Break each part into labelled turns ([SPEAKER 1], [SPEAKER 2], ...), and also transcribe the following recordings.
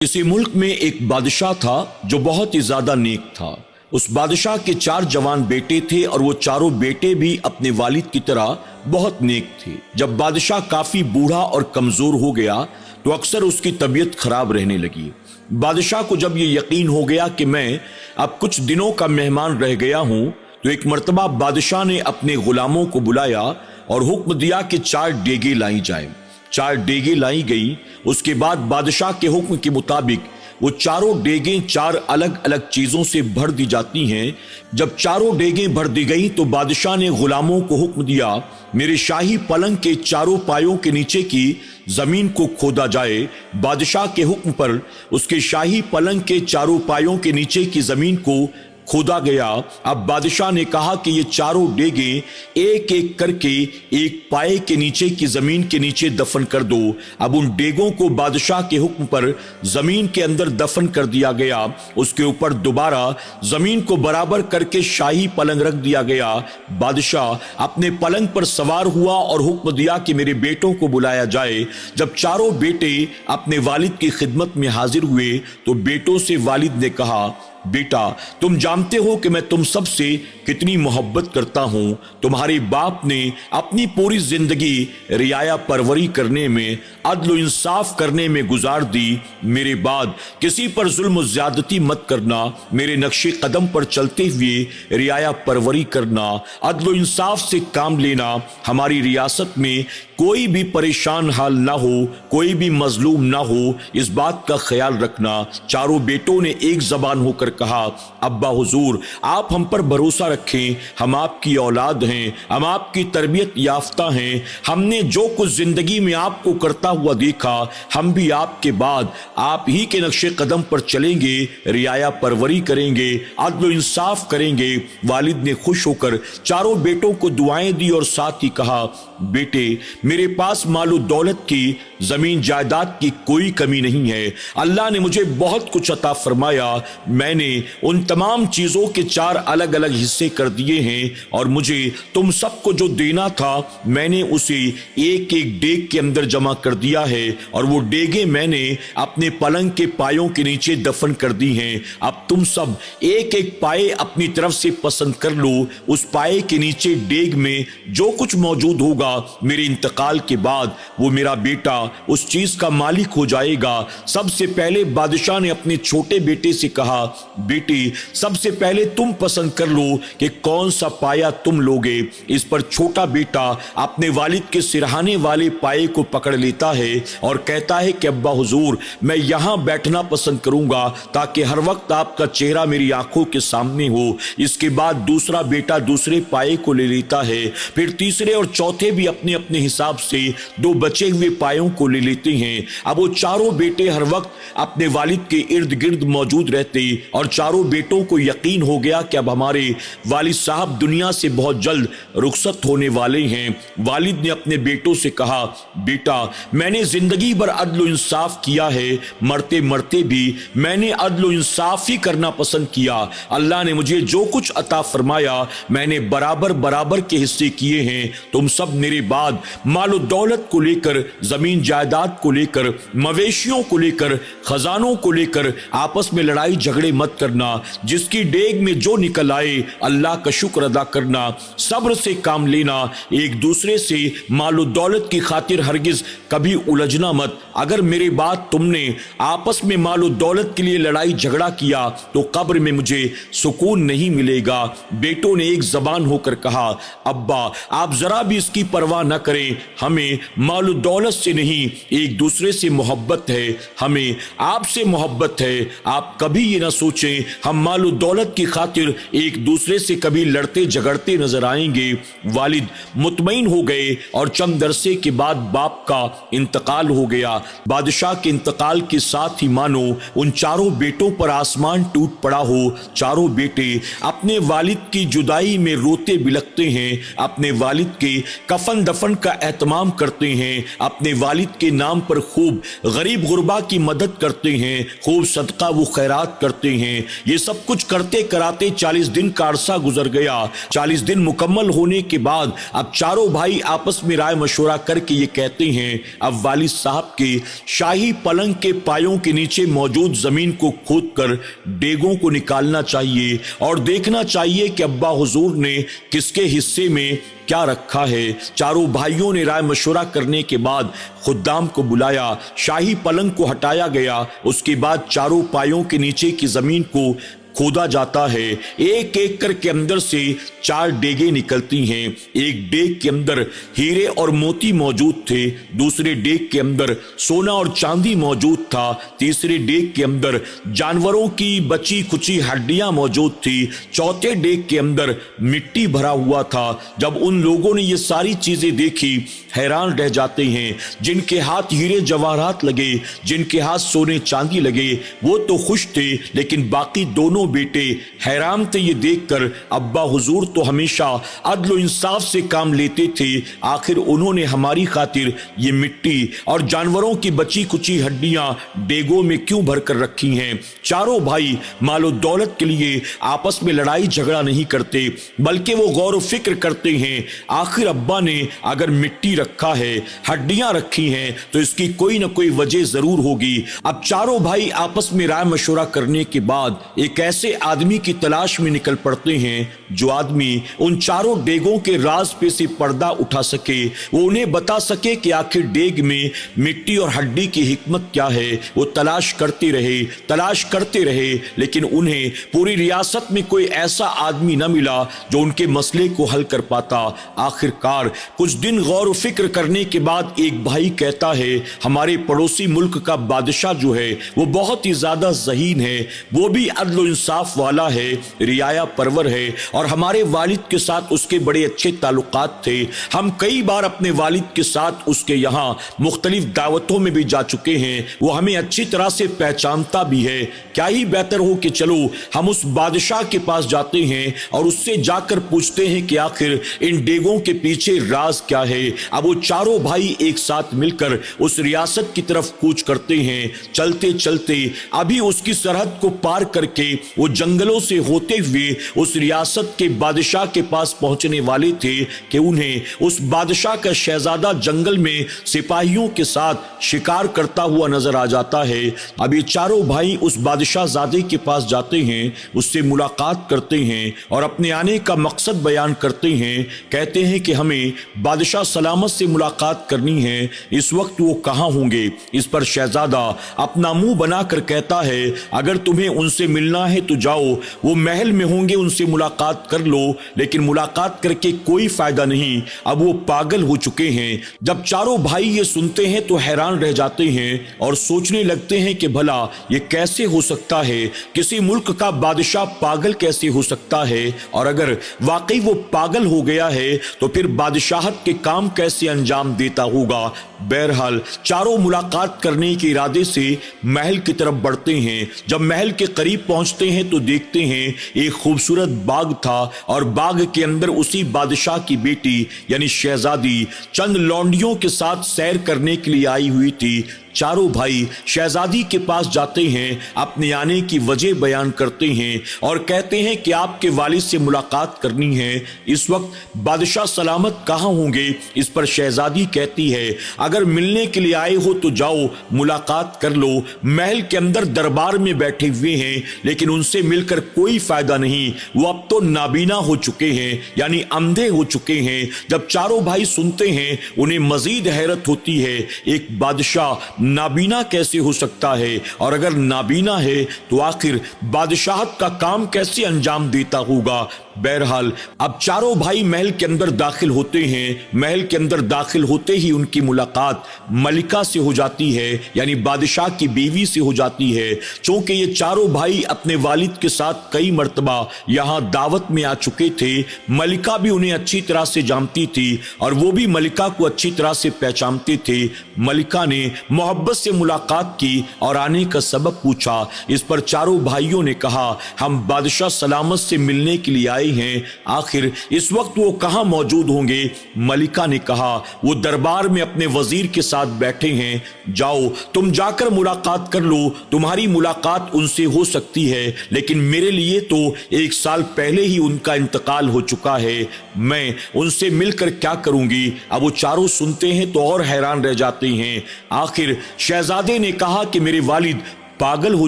[SPEAKER 1] किसी मुल्क में एक बादशाह था जो बहुत ही ज्यादा नेक था। उस बादशाह के 4 जवान बेटे थे और वो चारों बेटे भी अपने वालिद की तरह बहुत नेक थे। जब बादशाह काफी बूढ़ा और कमजोर हो गया तो अक्सर उसकी तबीयत खराब रहने लगी। बादशाह को जब ये यकीन हो गया कि मैं अब कुछ दिनों का मेहमान रह गया हूं, तो एक मर्तबा बादशाह ने अपने गुलामों को बुलाया और हुक्म दिया कि 4 डेगे लाई जाए। 4 डेगे लाई गई। उसके बाद बादशाह के हुक्म के मुताबिक वो चारों डेगें 4 अलग अलग चीजों से भर दी जाती हैं। जब चारों डेगें भर दी गई तो बादशाह ने गुलामों को हुक्म दिया, मेरे शाही पलंग के चारों पायों के नीचे की जमीन को खोदा जाए। बादशाह के हुक्म पर उसके शाही पलंग के चारों पायों के नीचे की जमीन को खोदा गया। अब बादशाह ने कहा कि ये चारों डेगे एक एक करके एक पाए के नीचे की जमीन के नीचे दफन कर दो। अब उन डेगों को बादशाह के हुक्म पर जमीन के अंदर दफन कर दिया गया। उसके ऊपर दोबारा जमीन को बराबर करके शाही पलंग रख दिया गया। बादशाह अपने पलंग पर सवार हुआ और हुक्म दिया कि मेरे बेटों को बुलाया जाए। जब चारों बेटे अपने वालिद की खिदमत में हाजिर हुए तो बेटों से वालिद ने कहा, बेटा, तुम जानते हो कि मैं तुम सबसे कितनी मोहब्बत करता हूं। तुम्हारे बाप ने अपनी पूरी जिंदगी रियाया परवरी करने में, अदल इंसाफ करने में गुजार दी। मेरे बाद किसी पर जुल्म ज्यादती मत करना, मेरे नक्शे कदम पर चलते हुए रियाया परवरी करना, अदल इंसाफ से काम लेना। हमारी रियासत में कोई भी परेशान हाल ना हो, कोई भी मजलूम ना हो, इस बात का ख्याल रखना। चारों बेटों ने एक जबान होकर कहा, अब्बा हुजूर, आप हम पर भरोसा रखें, हम आपकी औलाद हैं, हम आपकी तरबियत याफ्ता हैं। हमने जो कुछ जिंदगी में आपको करता हुआ देखा, हम भी आपके बाद आप ही के नक्शे कदम पर चलेंगे, रियाया परवरी करेंगे, अदल इंसाफ करेंगे। वालिद ने खुश होकर चारों बेटों को दुआएं दी और साथ ही कहा, बेटे, मेरे पास मालो दौलत की, जमीन जायदाद की कोई कमी नहीं है। अल्लाह ने मुझे बहुत कुछ अता फरमाया। मैंने उन तमाम चीजों के 4 अलग अलग हिस्से कर दिए हैं और मुझे तुम सबको जो देना था मैंने उसे एक एक डेग के अंदर जमा कर दिया है और वो डेगे मैंने अपने पलंग के पायों के नीचे दफन कर दी हैं। अब तुम सब एक एक पाए अपनी तरफ से पसंद कर लो। उस पाए के नीचे डेग में जो कुछ मौजूद होगा मेरे इंतकाल के बाद वो मेरा बेटा उस चीज का मालिक हो जाएगा। सबसे पहले बादशाह ने अपने छोटे बेटे से कहा, बेटी, सबसे पहले तुम पसंद कर लो कि कौन सा पाया तुम लोगे। इस पर छोटा बेटा अपने वालिद के सिरहाने वाले पाए को पकड़ लेता है और कहता है कि अब्बा हुजूर, मैं यहां बैठना पसंद करूंगा ताकि हर वक्त आपका चेहरा मेरी आंखों के सामने हो। इसके बाद दूसरा बेटा दूसरे पाए को ले लेता है, फिर तीसरे और चौथे भी अपने अपने हिसाब से 2 बचे हुए पायों को ले लेते हैं। अब वो चारों बेटे हर वक्त अपने वालिद के इर्द गिर्द मौजूद रहते और चारों बेटों को यकीन हो गया कि अब हमारे वालिद साहब दुनिया से बहुत जल्द रुखसत होने वाले हैं। वालिद ने अपने बेटों से कहा, बेटा, मैंने जिंदगी भर अदल इंसाफ किया है, मरते मरते भी मैंने अदल इंसाफ ही करना पसंद किया। अल्लाह ने मुझे जो कुछ अता फरमाया मैंने बराबर बराबर के हिस्से किए हैं। तुम सब मेरे बाद मालो दौलत को लेकर, जमीन जायदाद को लेकर, मवेशियों को लेकर, खजानों को लेकर आपस में लड़ाई झगड़े मत करना। जिसकी डेग में जो निकल आए अल्लाह का शुक्र अदा करना, सब्र से काम लेना, एक दूसरे से मालो दौलत की खातिर हरगिज कभी उलझना मत। अगर मेरे बाद तुमने आपस में मालो दौलत के लिए लड़ाई झगड़ा किया तो कब्र में मुझे सुकून नहीं मिलेगा। बेटों ने एक जबान होकर कहा, अब्बा, आप जरा भी इसकी परवाह न करें, हमें मालो दौलत से नहीं एक दूसरे से मोहब्बत है, हमें आपसे मोहब्बत है। आप कभी ये ना सोचें हम मालो दौलत की खातिर एक दूसरे से कभी लड़ते झगड़ते नजर आएंगे। वालिद मुतमईन हो गए और चंद अरसे के बाद बाप का इंतकाल हो गया। बादशाह के इंतकाल के साथ ही मानो उन चारों बेटों पर आसमान टूट पड़ा हो। चारों बेटे अपने वालिद की जुदाई में रोते बिलखते हैं, अपने वालिद के कफन दफन का एहतमाम करते हैं, अपने वालिद के नाम पर खूब गरीब गुरबा की मदद करते हैं, खूब सदका व खैरात करते हैं। ये सब कुछ करते कराते 40 दिन का अरसा गुजर गया। 40 दिन मुकम्मल होने के बाद अब चारों भाई आपस में राय मशवरा करके ये कहते हैं, अब वालिद साहब के शाही पलंग के पायों के नीचे मौजूद जमीन को खोदकर डेगों को निकालना चाहिए और देखना चाहिए कि अब्बा हुजूर ने किसके हिस्से में क्या रखा है। चारों भाइयों ने राय मशवरा करने के बाद खुद्दाम को बुलाया, शाही पलंग को हटाया गया। उसके बाद चारों पायों के नीचे की जमीन को खोदा जाता है। एक एक करके अंदर से 4 डेगे निकलती हैं। एक डेग के अंदर हीरे और मोती मौजूद थे, दूसरे डेग के अंदर सोना और चांदी मौजूद था, तीसरे डेग के अंदर जानवरों की बची कुची हड्डियां मौजूद थी, चौथे डेग के अंदर मिट्टी भरा हुआ था। जब उन लोगों ने ये सारी चीजें देखी हैरान रह जाते हैं। जिनके हाथ हीरे जवाहरात लगे, जिनके हाथ सोने चांदी लगे, वो तो खुश थे, लेकिन बाकी दोनों बेटे हैरान थे ये देखकर। अब्बा हुजूर तो हमेशा अदल इंसाफ से काम लेते थे, आखिर उन्होंने हमारी खातिर ये मिट्टी और जानवरों की बची कुची हड्डियां डेगों में क्यों भर कर रखी हैं। चारों भाई मालो दौलत के लिए आपस में लड़ाई झगड़ा नहीं करते, बल्कि वो गौर फिक्र करते हैं, आखिर अब्बा ने अगर मिट्टी रखा है, हड्डियां रखी हैं, तो इसकी कोई ना कोई वजह जरूर होगी। अब चारों भाई आपस में राय मशवरा करने के बाद एक ऐसे आदमी की तलाश में निकल पड़ते हैं जो आदमी उन चारों डेगों के राज पे से पर्दा उठा सके, वो उन्हें बता सके कि आखिर डेग में मिट्टी और हड्डी की हिकमत क्या है। वो तलाश करते रहे, लेकिन उन्हें पूरी रियासत में कोई ऐसा आदमी न मिला जो उनके मसले को हल कर पाता। आखिरकार कुछ दिन गौर फिक्र करने के बाद एक भाई कहता है, हमारे पड़ोसी मुल्क का बादशाह जो है वो बहुत ही ज्यादा ज़हीन है, वो भी अदल इंसाफ वाला है, रियाया परवर है और हमारे वालिद के साथ उसके बड़े अच्छे ताल्लुकात थे। हम कई बार अपने वालिद के साथ उसके यहाँ मुख्तलिफ दावतों में भी जा चुके हैं, वो हमें अच्छी तरह से पहचानता भी है। क्या ही बेहतर हो कि चलो हम उस बादशाह के पास जाते हैं और उससे जाकर पूछते हैं कि आखिर इन डेगों के पीछे राज क्या है। अब वो चारों भाई एक साथ मिलकर उस रियासत की तरफ कूच करते हैं। चलते चलते अभी उसकी सरहद को पार करके वो जंगलों से होते हुए उस रियासत के बादशाह के पास पहुंचने वाले थे कि उन्हें उस बादशाह का शहजादा जंगल में सिपाहियों के साथ शिकार करता हुआ नजर आ जाता है। अब ये चारों भाई उस बादशाह ज़ादे के पास जाते हैं, उससे मुलाकात करते हैं और अपने आने का मकसद बयान करते हैं। कहते हैं कि हमें बादशाह सलामत से मुलाकात करनी है, इस वक्त वो कहाँ होंगे। इस पर शहजादा अपना मुंह बनाकर कहता है, अगर तुम्हें उनसे मिलना है तो जाओ, वो महल में होंगे, उनसे मुलाकात कर लो, लेकिन मुलाकात करके कोई फायदा नहीं, अब वो पागल हो चुके हैं। जब चारों भाई ये सुनते हैं तो हैरान रह जाते हैं और सोचने लगते हैं कि भला ये कैसे हो सकता है, किसी मुल्क का बादशाह पागल कैसे हो सकता है, और अगर वाकई वो पागल हो गया है तो फिर बादशाहत के काम कैसे अंजाम देता होगा। बहरहाल चारों मुलाकात करने के इरादे से महल की तरफ बढ़ते हैं। जब महल के करीब पहुंचते हैं तो देखते हैं एक खूबसूरत बाग था और बाग के अंदर उसी बादशाह की बेटी यानी शहजादी चंद लौंडियों के साथ सैर करने के लिए आई हुई थी। चारों भाई शहजादी के पास जाते हैं, अपने आने की वजह बयान करते हैं और कहते हैं कि आपके वालिद से मुलाकात करनी है, इस वक्त बादशाह सलामत कहाँ होंगे। इस पर शहजादी कहती है, अगर मिलने के लिए आए हो तो जाओ, मुलाकात कर लो, महल के अंदर दरबार में बैठे हुए हैं, लेकिन उनसे मिलकर कोई फायदा नहीं, वो अब तो नाबीना हो चुके हैं, यानी अंधे हो चुके हैं। जब चारों भाई सुनते हैं उन्हें मजीद हैरत होती है, एक बादशाह नाबीना कैसे हो सकता है, और अगर नाबीना है तो आखिर बादशाहत का काम कैसे अंजाम देता होगा। बहरहाल अब चारों भाई महल के अंदर दाखिल होते हैं। महल के अंदर दाखिल होते ही उनकी मुलाकात मलिका से हो जाती है, यानी बादशाह की बीवी से हो जाती है। चूंकि ये चारों भाई अपने वालिद के साथ कई मर्तबा यहाँ दावत में आ चुके थे, मलिका भी उन्हें अच्छी तरह से जानती थी और वो भी मलिका को अच्छी तरह से पहचानते थे। मलिका ने मोहब्बत से मुलाकात की और आने का सबब पूछा। इस पर चारों भाइयों ने कहा, हम बादशाह सलामत से मिलने के लिए आए आए हैं, आखिर इस वक्त वो कहाँ मौजूद होंगे? मलिका ने कहा, वो दरबार में अपने वजीर के साथ बैठे हैं, जाओ तुम जाकर मुलाकात कर लो। तुम्हारी मुलाकात उनसे हो सकती है, लेकिन मेरे लिए तो 1 साल पहले ही उनका इंतकाल हो चुका है, मैं उनसे मिलकर क्या करूंगी? अब वो चारों सुनते हैं तो और हैरान रह जाते हैं। आखिर शहजादे ने कहा कि मेरे वालिद पागल हो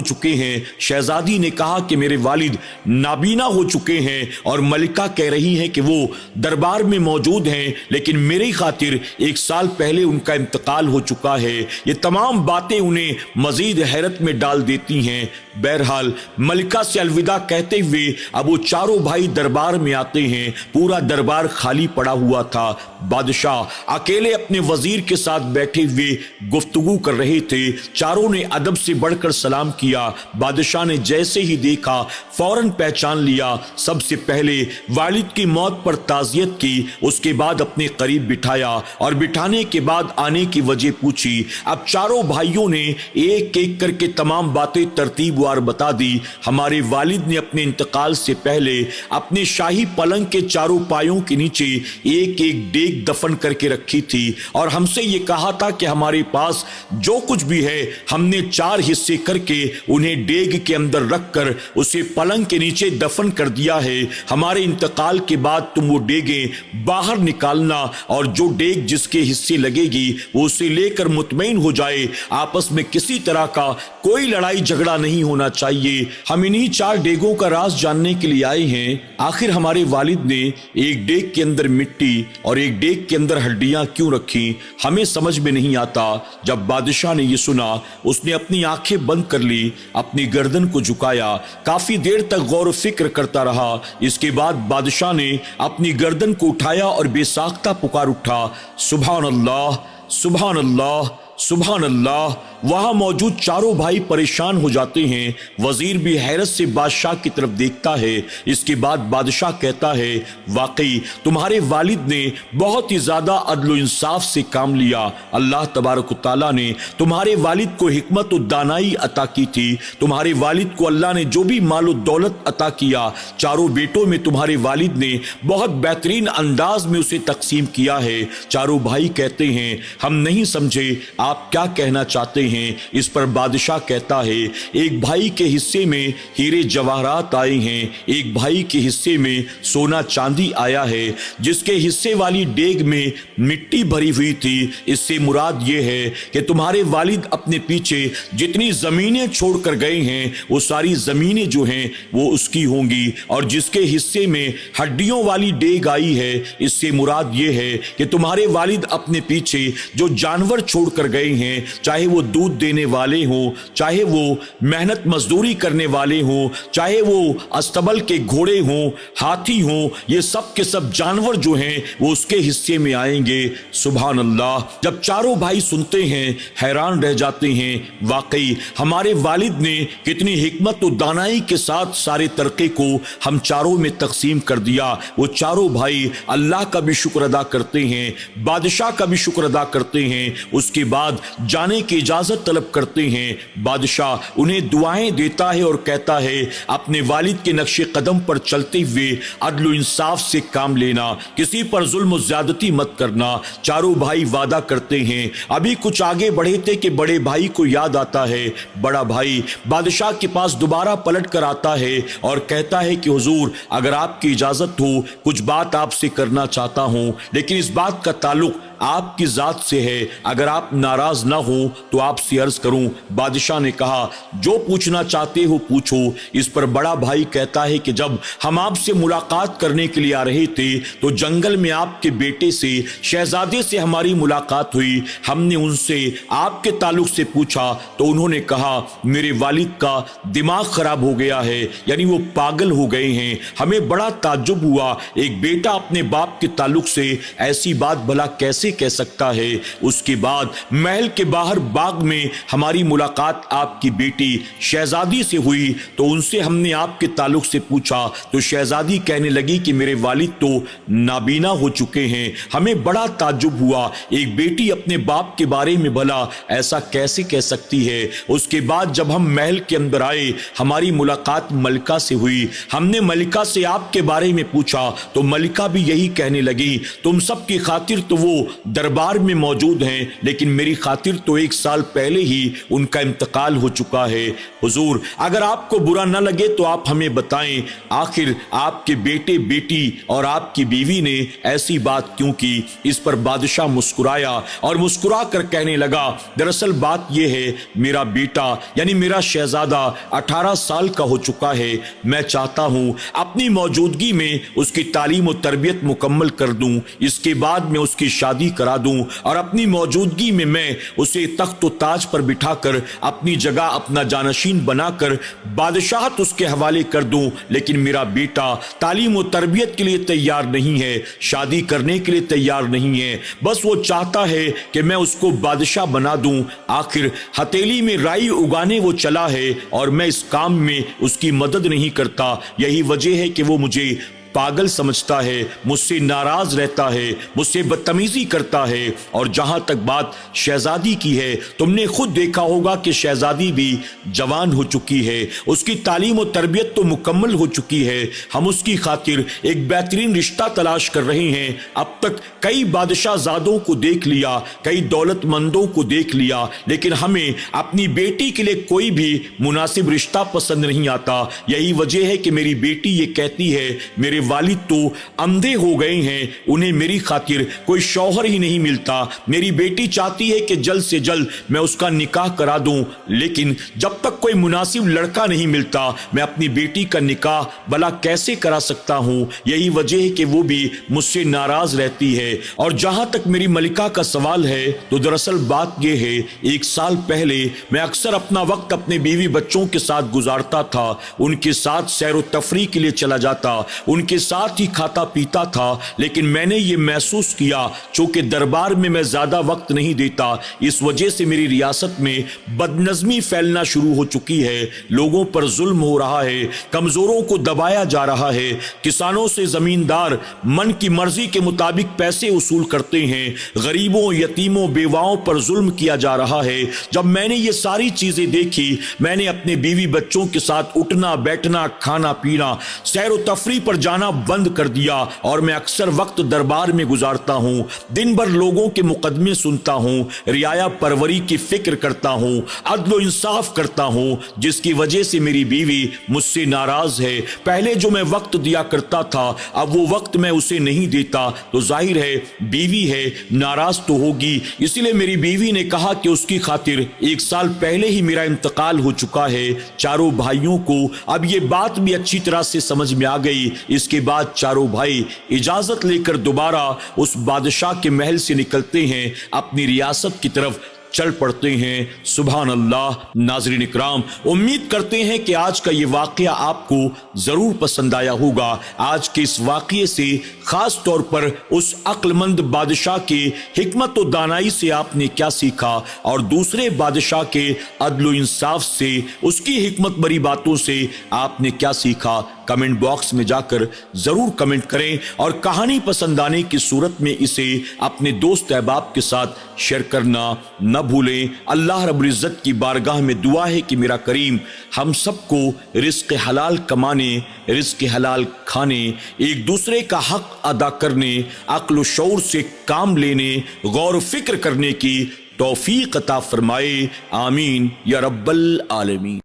[SPEAKER 1] चुके हैं। शहजादी ने कहा कि मेरे वालिद नाबीना हो चुके हैं, और मलिका कह रही हैं कि वो दरबार में मौजूद हैं, लेकिन मेरी खातिर 1 साल पहले उनका इंतकाल हो चुका है। ये तमाम बातें उन्हें मजीद हैरत में डाल देती हैं। बहरहाल मलिका से अलविदा कहते हुए अब वो चारों भाई दरबार में आते हैं। पूरा दरबार खाली पड़ा हुआ था। बादशाह अकेले अपने वजीर के साथ बैठे हुए गुफ्तगू कर रहे थे। चारों ने अदब से बढ़कर सलाम किया। बादशाह ने जैसे ही देखा फौरन पहचान लिया। सबसे पहले वालिद की मौत पर ताज़ियत की, उसके बाद अपने करीब बिठाया और बिठाने के बाद आने की वजह पूछी। अब चारों भाइयों ने एक एक करके तमाम बातें तरतीबवार बता दी। हमारे वालिद ने अपने इंतकाल से पहले अपने शाही पलंग के चारों पायों के नीचे एक एक डेग दफन करके रखी थी, और हमसे ये कहा था कि हमारे पास जो कुछ भी है हमने 4 हिस्से करके उन्हें डेग के अंदर रखकर उसे पलंग के नीचे दफन कर दिया है। हमारे इंतकाल के बाद तुम वो डेगें बाहर निकालना, और जो डेग जिसके हिस्से लगेगी वो उसे लेकर मुतमईन हो जाए। आपस में किसी तरह का कोई लड़ाई झगड़ा नहीं होना चाहिए। हम इन्हीं 4 डेगों का राज जानने के लिए आए हैं। आखिर हमारे वालिद ने एक डेग के अंदर मिट्टी और एक डेग के अंदर हड्डियां क्यों रखी, हमें समझ में नहीं आता। जब बादशाह ने यह सुना, उसने अपनी आंखें बंद कर ली, अपनी गर्दन को झुकाया, काफी देर तक गौर फिक्र करता रहा। इसके बाद बादशाह ने अपनी गर्दन को उठाया और बेसाख्ता पुकार उठा, सुभान अल्लाह, सुभान अल्लाह, सुभान अल्लाह। वहां मौजूद चारों भाई परेशान हो जाते हैं। वजीर भी हैरत से बादशाह की तरफ देखता है। इसके बाद बादशाह कहता है, वाकई तुम्हारे वालिद ने बहुत ही ज्यादा अदल इंसाफ से काम लिया। अल्लाह तबारक व तआला ने तुम्हारे वालिद को हिकमत और दानाई अता की थी। तुम्हारे वालिद को अल्लाह ने जो भी माल और दौलत अता किया, चारों बेटों में तुम्हारे वालिद ने बहुत बेहतरीन अंदाज में उसे तकसीम किया है। चारों भाई कहते हैं, हम नहीं समझे आप क्या कहना चाहते हैं। इस पर बादशाह कहता है, एक भाई के हिस्से में हीरे जवाहरात आए हैं, एक भाई के हिस्से में सोना चांदी आया है, जिसके हिस्से वाली डेग में मिट्टी भरी हुई थी। इससे मुराद ये है कि तुम्हारे वालिद अपने पीछे जितनी जमीनें छोड़कर गए हैं वो सारी जमीनें जो हैं वो उसकी होंगी, और जिसके हिस्से में हड्डियों वाली डेग आई है, इससे मुराद ये है कि तुम्हारे वालिद अपने पीछे जो जानवर छोड़कर गए हैं, चाहे वो दूध देने वाले हों, चाहे वो मेहनत मजदूरी करने वाले हों, चाहे वो अस्तबल के घोड़े हों, हाथी हों, ये सब के सब जानवर जो हैं वो उसके हिस्से में आएंगे। सुभान अल्लाह। जब चारों भाई सुनते हैं हैरान रह जाते हैं। वाकई हमारे वालिद ने कितनी हिकमत और दानाई के साथ सारे तरके को हम चारों में तकसीम कर दिया। वो चारों भाई अल्लाह का भी शुक्र अदा करते हैं, बादशाह का भी शुक्र अदा करते हैं। उसके बाद जाने की इजाजत तलब करते हैं। बादशाह उन्हें दुआएं देता है और कहता है, अपने वालिद के नक्शे कदम पर चलते हुए अदल इंसाफ से काम लेना, किसी पर जुल्म ज्यादती मत करना। चारों भाई वादा करते हैं। अभी कुछ आगे बढ़े थे कि बड़े भाई को याद आता है। बड़ा भाई बादशाह के पास दोबारा पलट कर आता है और कहता है कि हुजूर, अगर आपकी इजाजत हो, कुछ बात आपसे करना चाहता हूं, लेकिन इस बात का ताल्लुक आपकी जात से है। अगर आप नाराज ना हो तो आपसे अर्ज करूं। बादशाह ने कहा, जो पूछना चाहते हो पूछो। इस पर बड़ा भाई कहता है कि जब हम आपसे मुलाकात करने के लिए आ रहे थे तो जंगल में आपके बेटे से, शहजादे से हमारी मुलाकात हुई। हमने उनसे आपके ताल्लुक से पूछा तो उन्होंने कहा, मेरे वालिद का दिमाग खराब हो गया है, यानी वो पागल हो गए हैं। हमें बड़ा ताज्जुब हुआ, एक बेटा अपने बाप के ताल्लुक से ऐसी बात भला कैसे کہہ سکتا ہے؟ اس کے بعد محل کے باہر باغ میں ہماری ملاقات آپ کی بیٹی شہزادی سے ہوئی تو ان سے ہم نے آپ کے تعلق سے پوچھا تو شہزادی کہنے لگی کہ میرے والد تو نابینا ہو چکے ہیں۔ ہمیں بڑا تعجب ہوا، ایک بیٹی اپنے باپ کے بارے میں بھلا ایسا کیسے کہہ سکتی ہے؟ اس کے بعد جب ہم محل کے اندر آئے ہماری ملاقات ملکہ سے ہوئی، ہم نے ملکہ سے آپ کے بارے میں پوچھا تو ملکہ بھی یہی کہنے لگی تم سب کی خاطر تو وہ دربار میں موجود ہیں لیکن میری خاطر تو 1 سال پہلے ہی ان کا انتقال ہو چکا ہے۔ حضور اگر آپ کو برا نہ لگے تو آپ ہمیں بتائیں آخر آپ کے بیٹے بیٹی اور آپ کی بیوی نے ایسی بات کیوں کی؟ اس پر بادشاہ مسکرایا اور مسکرا کر کہنے لگا دراصل بات یہ ہے میرا بیٹا یعنی میرا شہزادہ 18 سال کا ہو چکا ہے، میں چاہتا ہوں اپنی موجودگی میں اس کی تعلیم و تربیت مکمل کر دوں، اس کے بعد میں اس کی شادی کرا دوں اور اپنی موجودگی میں اسے تخت و تاج پر بٹھا کر اپنی جگہ اپنا جانشین بنا کر بادشاہت اس کے حوالے کر دوں۔ لیکن میرا بیٹا تعلیم و تربیت کے لیے تیار نہیں ہے، شادی کرنے کے لیے تیار نہیں ہے، بس وہ چاہتا ہے کہ میں اس کو بادشاہ بنا دوں۔ آخر ہتھیلی میں رائی اگانے وہ چلا ہے اور میں اس کام میں اس کی مدد نہیں کرتا، یہی وجہ ہے کہ وہ مجھے پاگل سمجھتا ہے، مجھ سے ناراض رہتا ہے، مجھ سے بدتمیزی کرتا ہے۔ اور جہاں تک بات شہزادی کی ہے تم نے خود دیکھا ہوگا کہ شہزادی بھی جوان ہو چکی ہے، اس کی تعلیم و تربیت تو مکمل ہو چکی ہے، ہم اس کی خاطر ایک بہترین رشتہ تلاش کر رہے ہیں۔ اب تک کئی بادشاہ زادوں کو دیکھ لیا، کئی دولت مندوں کو دیکھ لیا، لیکن ہمیں اپنی بیٹی کے لیے کوئی بھی مناسب رشتہ پسند نہیں آتا۔ یہی وجہ ہے کہ میری بیٹی یہ کہتی ہے میرے والد تو اندھے ہو گئے ہیں، انہیں میری خاطر کوئی شوہر ہی نہیں ملتا۔ میری بیٹی چاہتی ہے کہ جلد سے جلد میں اس کا نکاح کرا دوں، لیکن جب تک کوئی مناسب لڑکا نہیں ملتا میں اپنی بیٹی کا نکاح بھلا کیسے کرا سکتا ہوں؟ یہی وجہ ہے کہ وہ بھی مجھ سے ناراض رہتی ہے۔ اور جہاں تک میری ملکہ کا سوال ہے تو دراصل بات یہ ہے 1 سال پہلے میں اکثر اپنا وقت اپنے بیوی بچوں کے ساتھ گزارتا تھا، ان کے ساتھ سیر و تفریح کے لیے چلا جاتا، ان کے ساتھ ہی کھاتا پیتا تھا، لیکن میں نے یہ محسوس کیا چونکہ دربار میں زیادہ وقت نہیں دیتا، اس وجہ سے میری ریاست میں بدنظمی پھیلنا شروع ہو چکی ہے، لوگوں پر ظلم ہو رہا ہے، کمزوروں کو دبایا جا رہا ہے، کسانوں سے زمیندار من کی مرضی کے مطابق پیسے وصول کرتے ہیں، غریبوں یتیموں بیواؤں پر ظلم کیا جا رہا ہے۔ جب میں نے یہ ساری چیزیں دیکھی میں نے اپنے بیوی بچوں کے ساتھ اٹھنا بیٹھنا کھانا پینا سیر و تفریح پر جانا بند کر دیا اور میں اکثر وقت دربار میں گزارتا ہوں، دن بھر لوگوں کے مقدمے سنتا ہوں، رعایا پروری کی فکر کرتا ہوں، عدل و انصاف کرتا ہوں، جس کی وجہ سے میری بیوی مجھ سے ناراض ہے۔ پہلے جو میں وقت دیا کرتا تھا اب وہ وقت میں اسے نہیں دیتا تو ظاہر ہے بیوی ہے ناراض تو ہوگی، اسی لیے میری بیوی نے کہا کہ اس کی خاطر 1 سال پہلے ہی میرا انتقال ہو چکا ہے۔ چاروں بھائیوں کو اب یہ بات بھی اچھی طرح سے سمجھ میں آ گئی۔ اس کے بعد چاروں بھائی اجازت لے کر دوبارہ اس بادشاہ کے محل سے نکلتے ہیں، اپنی ریاست کی طرف چل پڑتے ہیں۔ سبحان اللہ۔ ناظرین اکرام، امید کرتے ہیں کہ آج کا یہ واقعہ آپ کو ضرور پسند آیا ہوگا۔ آج کے اس واقعے سے خاص طور پر اس عقل مند بادشاہ کے حکمت و دانائی سے آپ نے کیا سیکھا اور دوسرے بادشاہ کے عدل و انصاف سے، اس کی حکمت بری باتوں سے آپ نے کیا سیکھا؟ کمنٹ باکس میں جا کر ضرور کمنٹ کریں اور کہانی پسند آنے کی صورت میں اسے اپنے دوست احباب کے ساتھ شیئر کرنا نہ بھولیں۔ اللہ رب العزت کی بارگاہ میں دعا ہے کہ میرا کریم ہم سب کو رزق حلال کمانے، رزق حلال کھانے، ایک دوسرے کا حق ادا کرنے، عقل و شعور سے کام لینے، غور و فکر کرنے کی توفیق عطا فرمائے۔ آمین یا رب العالمین۔